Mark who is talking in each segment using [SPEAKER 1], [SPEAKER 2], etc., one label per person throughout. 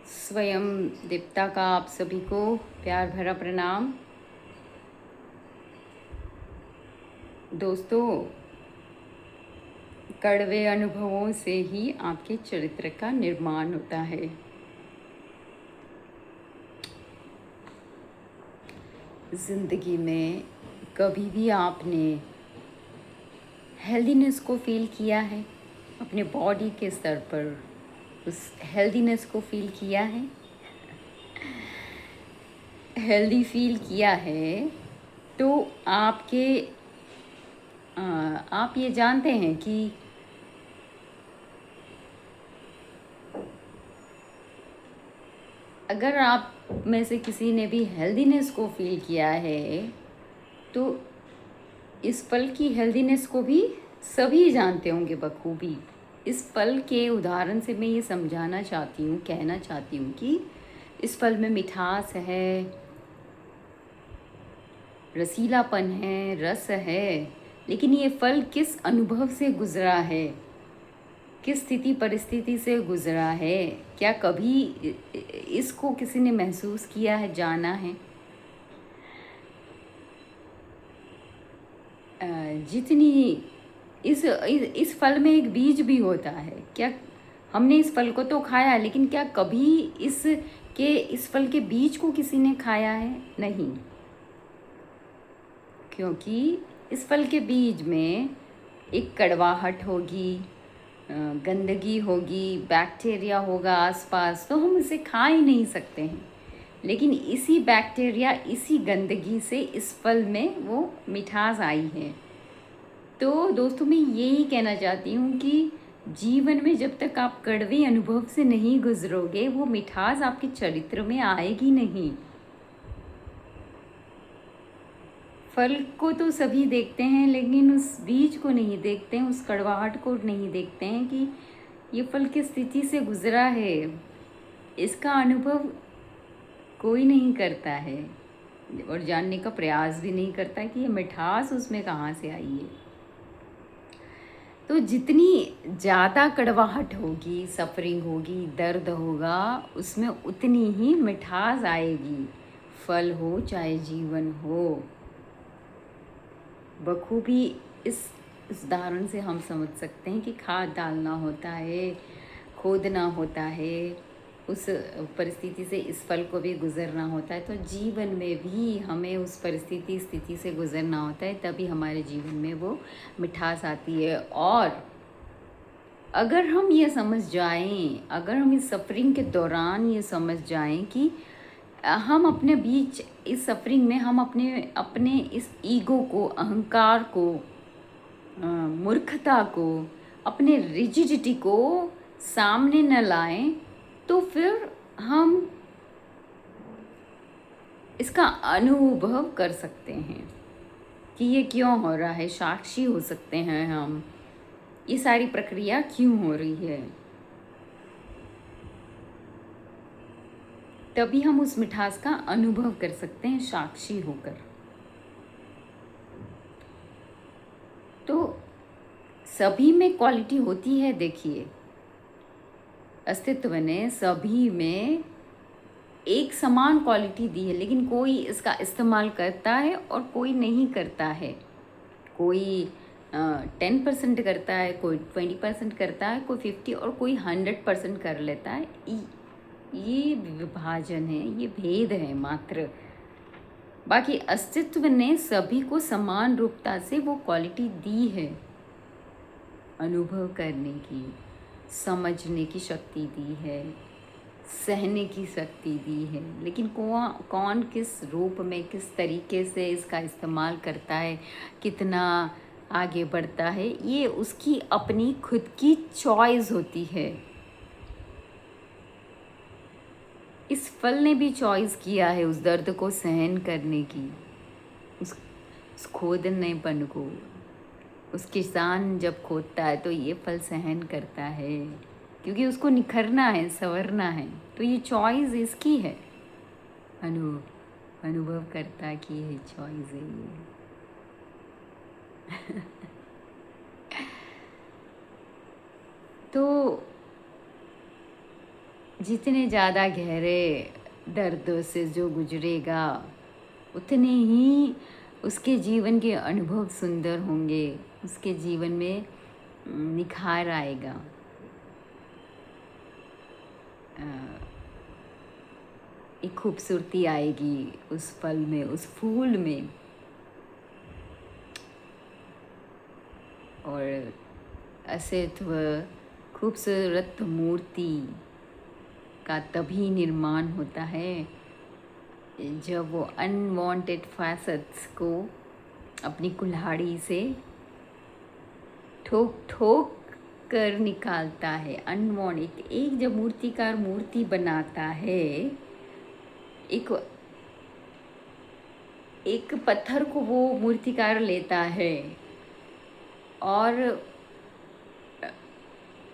[SPEAKER 1] स्वयं दीप्ता का आप सभी को प्यार भरा प्रणाम। दोस्तों, कड़वे अनुभवों से ही आपके चरित्र का निर्माण होता है। ज़िंदगी में कभी भी आपने हेल्दीनेस को फील किया है? अपने बॉडी के स्तर पर उस हेल्दीनेस को फील किया है? हेल्दी फील किया है तो आपके आप ये जानते हैं कि अगर आप में से किसी ने भी हेल्दीनेस को फील किया है तो इस पल की हेल्दीनेस को भी सभी जानते होंगे बखूबी। इस पल के उदाहरण से मैं ये समझाना चाहती हूँ, कहना चाहती हूँ कि इस पल में मिठास है, रसीलापन है, रस है, लेकिन ये फल किस अनुभव से गुजरा है, किस स्थिति परिस्थिति से गुजरा है? क्या कभी इसको किसी ने महसूस किया है, जाना है? जितनी इस फल में एक बीज भी होता है। क्या हमने इस फल को तो खाया, लेकिन क्या कभी इस फल के बीज को किसी ने खाया है? नहीं, क्योंकि इस फल के बीज में एक कड़वाहट होगी, गंदगी होगी, बैक्टीरिया होगा आसपास, तो हम इसे खा ही नहीं सकते हैं। लेकिन इसी बैक्टीरिया, इसी गंदगी से इस फल में वो मिठास आई है। तो दोस्तों, मैं यही कहना चाहती हूँ कि जीवन में जब तक आप कड़वे अनुभव से नहीं गुजरोगे, वो मिठास आपके चरित्र में आएगी नहीं। फल को तो सभी देखते हैं, लेकिन उस बीज को नहीं देखते हैं, उस कड़वाहट को नहीं देखते हैं कि ये फल किस स्थिति से गुजरा है। इसका अनुभव कोई नहीं करता है और जानने का प्रयास भी नहीं करता कि ये मिठास उसमें कहाँ से आई है। तो जितनी ज़्यादा कड़वाहट होगी, सफरिंग होगी, दर्द होगा, उसमें उतनी ही मिठास आएगी। फल हो चाहे जीवन हो, बखूबी इस उदाहरण से हम समझ सकते हैं कि खाद डालना होता है, खोदना होता है, उस परिस्थिति से इस फल को भी गुज़रना होता है। तो जीवन में भी हमें उस स्थिति से गुज़रना होता है, तभी हमारे जीवन में वो मिठास आती है। और अगर हम ये समझ जाएं, अगर हम इस सफ़रिंग के दौरान ये समझ जाएं कि हम अपने बीच इस सफ़रिंग में हम अपने अपने इस ईगो को, अहंकार को, मूर्खता को, अपने रिजिडिटी को सामने न लाएं, तो फिर हम इसका अनुभव कर सकते हैं कि ये क्यों हो रहा है। साक्षी हो सकते हैं हम, ये सारी प्रक्रिया क्यों हो रही है। तभी हम उस मिठास का अनुभव कर सकते हैं साक्षी होकर। तो सभी में क्वालिटी होती है। देखिए, अस्तित्व ने सभी में एक समान क्वालिटी दी है, लेकिन कोई इसका इस्तेमाल करता है और कोई नहीं करता है। कोई 10% करता है, कोई 20% करता है, कोई 50 और कोई 100% कर लेता है। ये विभाजन है, ये भेद है मात्र। बाकी अस्तित्व ने सभी को समान रूपता से वो क्वालिटी दी है, अनुभव करने की, समझने की शक्ति दी है, सहने की शक्ति दी है। लेकिन कौन किस रूप में, किस तरीके से इसका इस्तेमाल करता है, कितना आगे बढ़ता है, ये उसकी अपनी खुद की चॉइस होती है। इस फल ने भी चॉइस किया है उस दर्द को सहन करने की, उस खोदनेपन को। उस किसान जब खोदता है तो ये फल सहन करता है, क्योंकि उसको निखरना है, संवरना है। तो ये चॉइस इसकी है, अनुभव करता कि ये चॉइस है ये। तो जितने ज़्यादा गहरे दर्द से जो गुजरेगा उतने ही उसके जीवन के अनुभव सुंदर होंगे, उसके जीवन में निखार आएगा। अ, एक खूबसूरती आएगी उस फल में, उस फूल में। और अस्तित्व खूबसूरत मूर्ति का तभी निर्माण होता है जब वो अनवांटेड फैसेट्स को अपनी कुल्हाड़ी से ठोक ठोक कर निकालता है। अनवांटेड एक जब मूर्तिकार मूर्ति बनाता है, एक एक पत्थर को वो मूर्तिकार लेता है और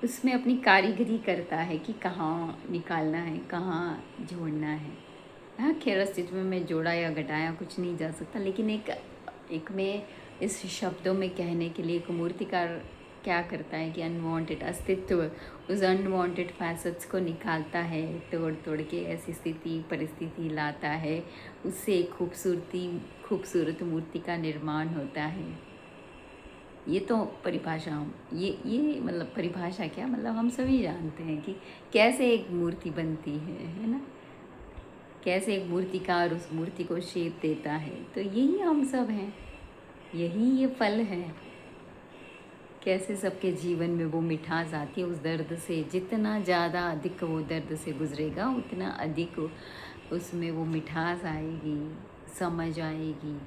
[SPEAKER 1] उसमें अपनी कारीगरी करता है कि कहाँ निकालना है, कहाँ जोड़ना है। हाँ, खैर अस्तित्व में जोड़ा या घटाया कुछ नहीं जा सकता, लेकिन एक में इस शब्दों में कहने के लिए एक मूर्तिकार क्या करता है कि अनवांटेड अस्तित्व उस अनवांटेड फैसेट्स को निकालता है, तोड़ तोड़ के ऐसी स्थिति परिस्थिति लाता है, उससे एक खूबसूरत मूर्ति का निर्माण होता है। ये तो परिभाषा ये मतलब परिभाषा क्या, मतलब हम सभी जानते हैं कि कैसे एक मूर्ति बनती है ना, कैसे एक मूर्तिकार उस मूर्ति को शेप देता है। तो यही हम सब हैं, यही ये फल है। कैसे सबके जीवन में वो मिठास आती है उस दर्द से, जितना ज़्यादा अधिक वो दर्द से गुजरेगा उतना अधिक उसमें वो मिठास आएगी, समझ आएगी।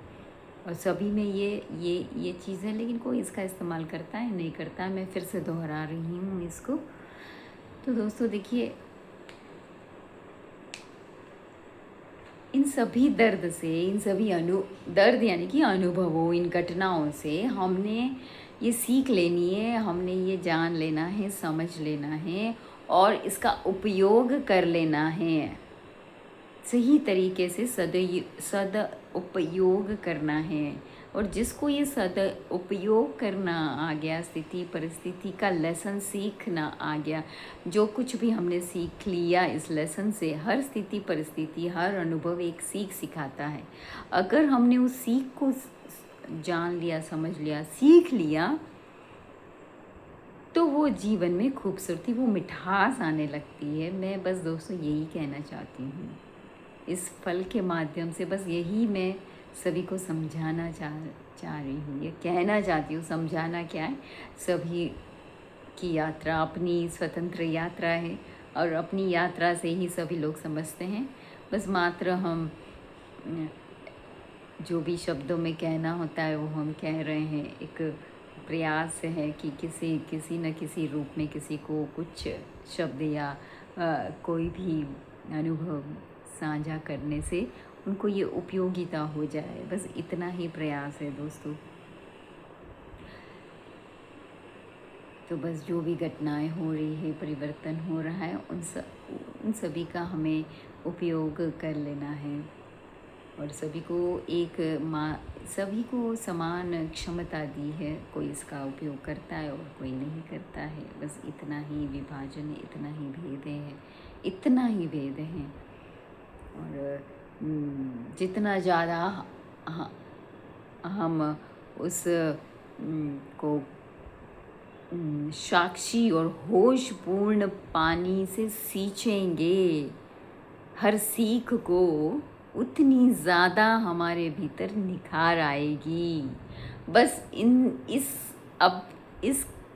[SPEAKER 1] और सभी में ये चीज़ है, लेकिन कोई इसका इस्तेमाल करता है नहीं करता है। मैं फिर से दोहरा रही हूँ इसको। तो दोस्तों देखिए, इन सभी दर्द से, इन सभी दर्द यानी कि अनुभवों, इन घटनाओं से हमने ये सीख लेनी है, हमने ये जान लेना है, समझ लेना है और इसका उपयोग कर लेना है। सही तरीके से सद उपयोग करना है। और जिसको ये सद उपयोग करना आ गया, स्थिति परिस्थिति का लेसन सीखना आ गया, जो कुछ भी हमने सीख लिया इस लेसन से, हर स्थिति परिस्थिति हर अनुभव एक सीख सिखाता है। अगर हमने उस सीख को जान लिया, समझ लिया, सीख लिया, तो वो जीवन में खूबसूरती, वो मिठास आने लगती है। मैं बस दोस्तों यही कहना चाहती हूँ इस फल के माध्यम से, बस यही मैं सभी को समझाना चाह रही हूँ, ये कहना चाहती हूँ। समझाना क्या है, सभी की यात्रा अपनी स्वतंत्र यात्रा है और अपनी यात्रा से ही सभी लोग समझते हैं। बस मात्र हम जो भी शब्दों में कहना होता है वो हम कह रहे हैं। एक प्रयास है कि किसी न किसी रूप में किसी को कुछ शब्द या कोई भी अनुभव साझा करने से उनको ये उपयोगिता हो जाए, बस इतना ही प्रयास है दोस्तों। तो बस जो भी घटनाएं हो रही है, परिवर्तन हो रहा है, उन सभी का हमें उपयोग कर लेना है। और सभी को समान क्षमता दी है, कोई इसका उपयोग करता है और कोई नहीं करता है। बस इतना ही विभाजन है, इतना ही भेद है, इतना ही भेद है। और जितना ज़्यादा हम उस को साक्षी और होशपूर्ण पानी से सींचेंगे हर सीख को, उतनी ज़्यादा हमारे भीतर निखार आएगी। बस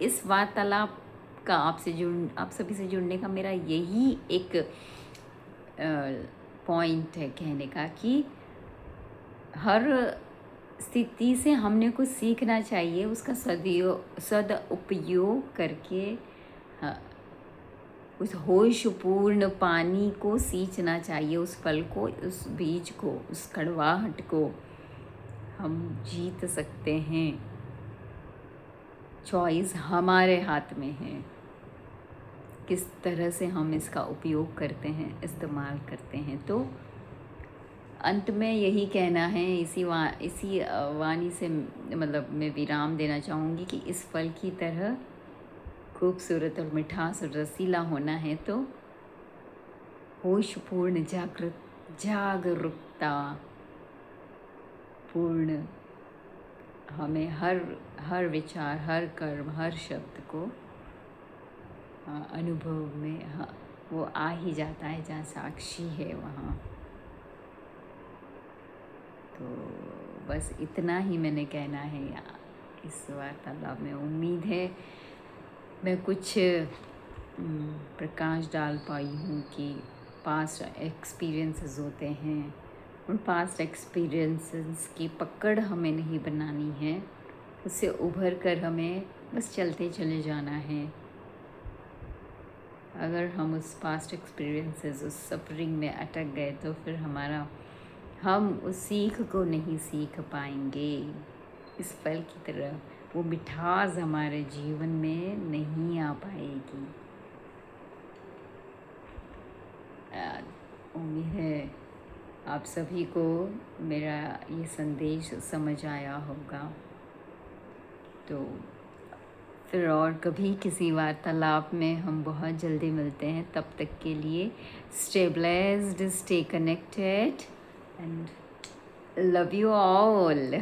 [SPEAKER 1] इस वार्तालाप का आप सभी से जुड़ने का मेरा यही एक पॉइंट है कहने का कि हर स्थिति से हमने कुछ सीखना चाहिए, उसका सद उपयोग करके उस होशपूर्ण पानी को सींचना चाहिए, उस फल को, उस बीज को, उस कड़वाहट को हम जीत सकते हैं। चॉइस हमारे हाथ में है, किस तरह से हम इसका उपयोग करते हैं, इस्तेमाल करते हैं। तो अंत में यही कहना है, इसी वाणी से मतलब मैं विराम देना चाहूँगी कि इस फल की तरह खूबसूरत और मिठास और रसीला होना है तो होशपूर्ण जागरूकता पूर्ण हमें हर विचार, हर कर्म, हर शब्द को अनुभव में वो आ ही जाता है। जहाँ साक्षी है वहाँ। तो बस इतना ही मैंने कहना है इस वार्तालाप में। उम्मीद है मैं कुछ प्रकाश डाल पाई हूँ कि पास्ट एक्सपीरियंसेस होते हैं, उन पास्ट एक्सपीरियंसेस की पकड़ हमें नहीं बनानी है, उससे उभर कर हमें बस चलते चले जाना है। अगर हम उस पास्ट एक्सपीरियंसेस, उस सफरिंग में अटक गए तो फिर हम उस सीख को नहीं सीख पाएंगे। इस फल की तरह वो मिठास हमारे जीवन में नहीं आ पाएगी। उम्मीद है आप सभी को मेरा ये संदेश समझ आया होगा। तो फिर और कभी किसी वार्तालाप में हम बहुत जल्दी मिलते हैं। तब तक के लिए stay blessed, stay connected and love you all.